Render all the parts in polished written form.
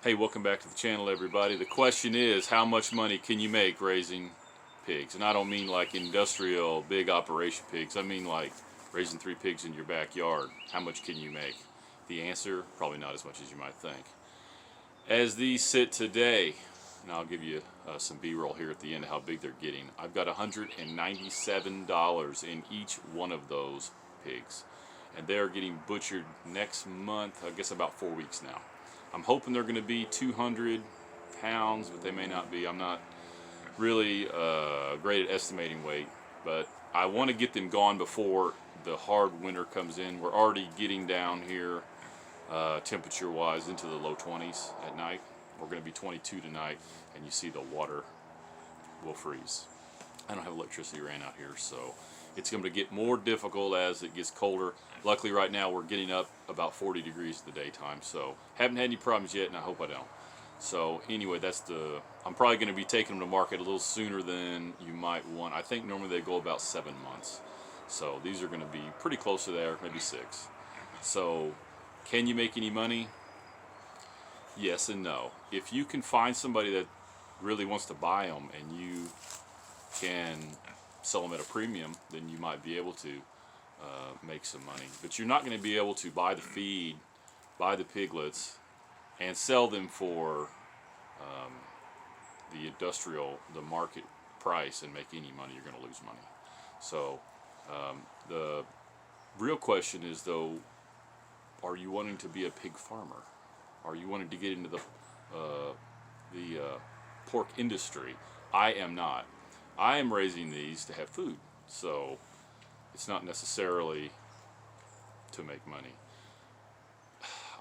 Hey, welcome back to the channel, everybody. The question is, how much money can you make raising pigs? And I don't mean like industrial, big operation pigs. I mean like raising 3 pigs in your backyard. How much can you make? The answer, probably not as much as you might think. As these sit today, and I'll give you some B-roll here at the end of how big they're getting. I've got $197 in each one of those pigs. And they're getting butchered next month, I guess about 4 weeks now. I'm hoping they're going to be 200 pounds, but they may not be. I'm not really great at estimating weight, but I want to get them gone before the hard winter comes in. We're already getting down here temperature-wise into the low 20s at night. We're going to be 22 tonight, and you see the water will freeze. I don't have electricity ran out here, so it's going to get more difficult as it gets colder. Luckily right now we're getting up about 40 degrees in the daytime, so haven't had any problems yet, and I hope I don't. So anyway, I'm probably going to be taking them to market a little sooner than you might want. I think normally they go about 7 months. So these are going to be pretty close to there, maybe 6. So can you make any money? Yes and no. If you can find somebody that really wants to buy them and you can sell them at a premium, then you might be able to make some money. But you're not going to be able to buy the feed, buy the piglets, and sell them for the market price and make any money. You're going to lose money. So the real question is, though, are you wanting to be a pig farmer? Are you wanting to get into the pork industry? I am not. I am raising these to have food, so it's not necessarily to make money.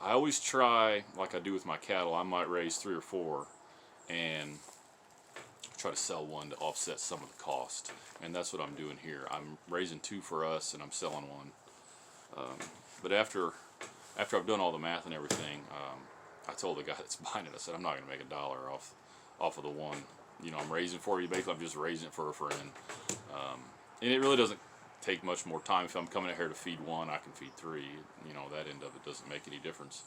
I always try, like I do with my cattle, I might raise 3 or 4 and try to sell one to offset some of the cost, and that's what I'm doing here. I'm raising 2 for us and I'm selling 1. But after I've done all the math and everything, I told the guy that's buying it, I said, I'm not going to make $1 off of the one. You know, I'm raising for you. Basically, I'm just raising it for a friend. And it really doesn't take much more time. If I'm coming out here to feed 1, I can feed 3. You know, that end of it doesn't make any difference.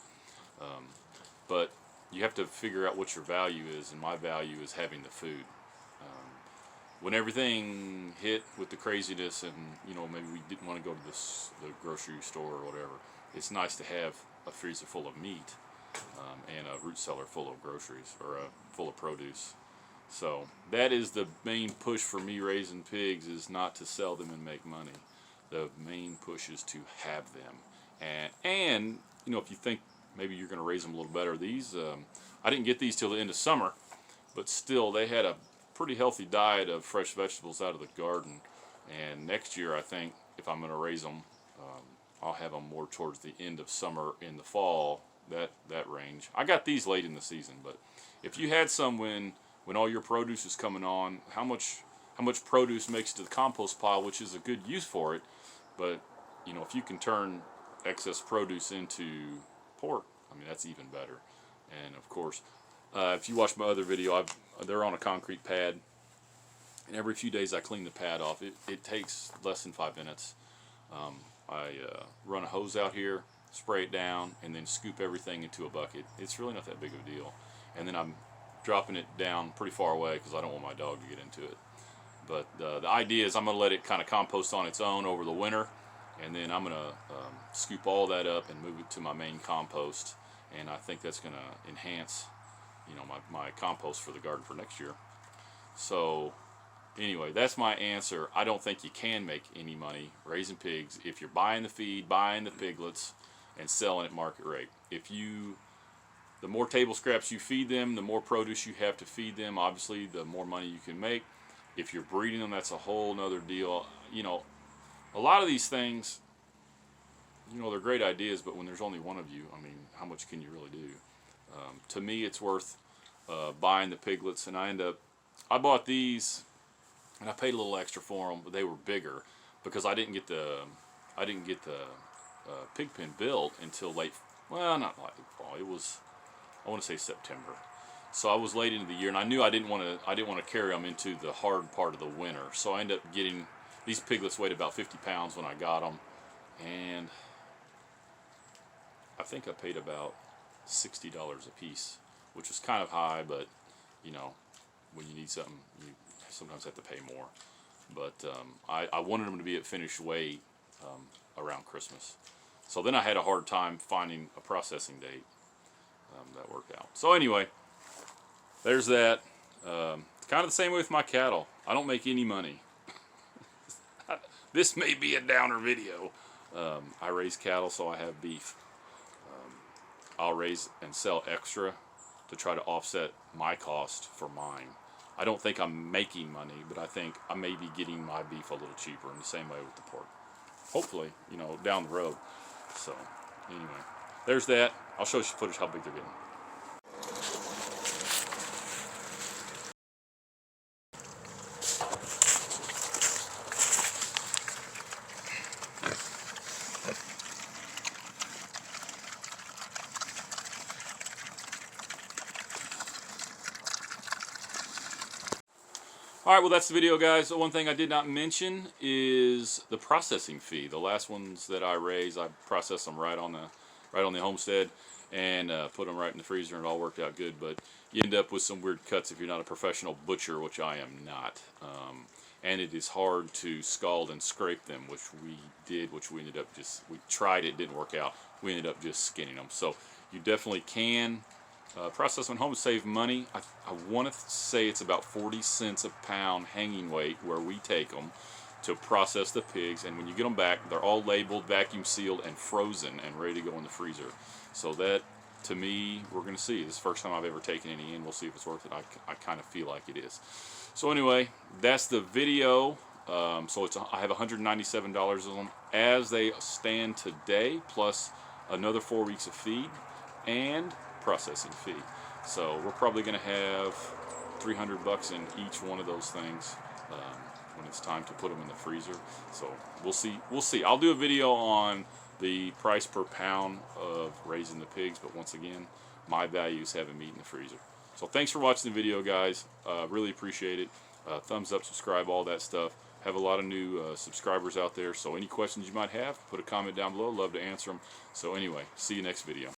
But you have to figure out what your value is, and my value is having the food. When everything hit with the craziness and, you know, maybe we didn't want to go to the grocery store or whatever, it's nice to have a freezer full of meat and a root cellar full of groceries, or full of produce. So that is the main push for me raising pigs, is not to sell them and make money. The main push is to have them. And you know, if you think maybe you're going to raise them a little better, these I didn't get these till the end of summer, but still they had a pretty healthy diet of fresh vegetables out of the garden. And next year, I think if I'm going to raise them, I'll have them more towards the end of summer, in the fall, that range. I got these late in the season, but if you had some when all your produce is coming on, how much produce makes it to the compost pile, which is a good use for it. But you know, if you can turn excess produce into pork, I mean, that's even better. And of course, if you watch my other video, they're on a concrete pad, and every few days I clean the pad off. It takes less than 5 minutes. I run a hose out here, spray it down, and then scoop everything into a bucket. It's really not that big of a deal. And then I'm dropping it down pretty far away because I don't want my dog to get into it. But the idea is I'm going to let it kind of compost on its own over the winter, and then I'm going to scoop all that up and move it to my main compost, and I think that's going to enhance, you know, my compost for the garden for next year. So anyway, that's my answer. I don't think you can make any money raising pigs if you're buying the feed, buying the piglets, and selling at market rate. The more table scraps you feed them, the more produce you have to feed them. Obviously, the more money you can make. If you're breeding them, that's a whole nother deal. You know, a lot of these things, you know, they're great ideas, but when there's only one of you, I mean, how much can you really do? To me, it's worth buying the piglets, and I bought these, and I paid a little extra for them, but they were bigger because I didn't get the pig pen built until late. Well, not late fall. It was, I want to say, September. So I was late into the year, and I knew I didn't want to carry them into the hard part of the winter. So I ended up getting, these piglets weighed about 50 pounds when I got them, and I think I paid about $60 a piece which was kind of high, but you know, when you need something, you sometimes have to pay more. But I wanted them to be at finished weight around Christmas. So then I had a hard time finding a processing date that worked out. So anyway, there's that. Kind of the same way with my cattle. I don't make any money. This may be a downer video. I raise cattle so I have beef. I'll raise and sell extra to try to offset my cost for mine. I don't think I'm making money, but I think I may be getting my beef a little cheaper in the same way with the pork. Hopefully, you know, down the road. So, anyway, there's that. I'll show you footage how big they're getting. Alright, well that's the video, guys. One thing I did not mention is the processing fee. The last ones that I raised, I processed them right on the Homestead and put them right in the freezer, and it all worked out good. But you end up with some weird cuts if you're not a professional butcher, which I am not. And it is hard to scald and scrape them, which we did, which we ended up we tried it, didn't work out. We ended up just skinning them. So you definitely can process them at home to save money. I want to say it's about 40 cents a pound hanging weight where we take them to process the pigs, and when you get them back, they're all labeled, vacuum sealed, and frozen and ready to go in the freezer. So that, to me, we're going to see. This is the first time I've ever taken any in. We'll see if it's worth it. I kind of feel like it is. So anyway, that's the video. So I have $197 of them as they stand today, plus another 4 weeks of feed and processing fee. So we're probably going to have $300 in each one of those things when it's time to put them in the freezer. So we'll see. I'll do a video on the price per pound of raising the pigs, but once again, my values having meat in the freezer. So thanks for watching the video, guys. Really appreciate it. Thumbs up, subscribe, all that stuff. Have a lot of new subscribers out there, so any questions you might have, put a comment down below. Love to answer them. So anyway, see you next video.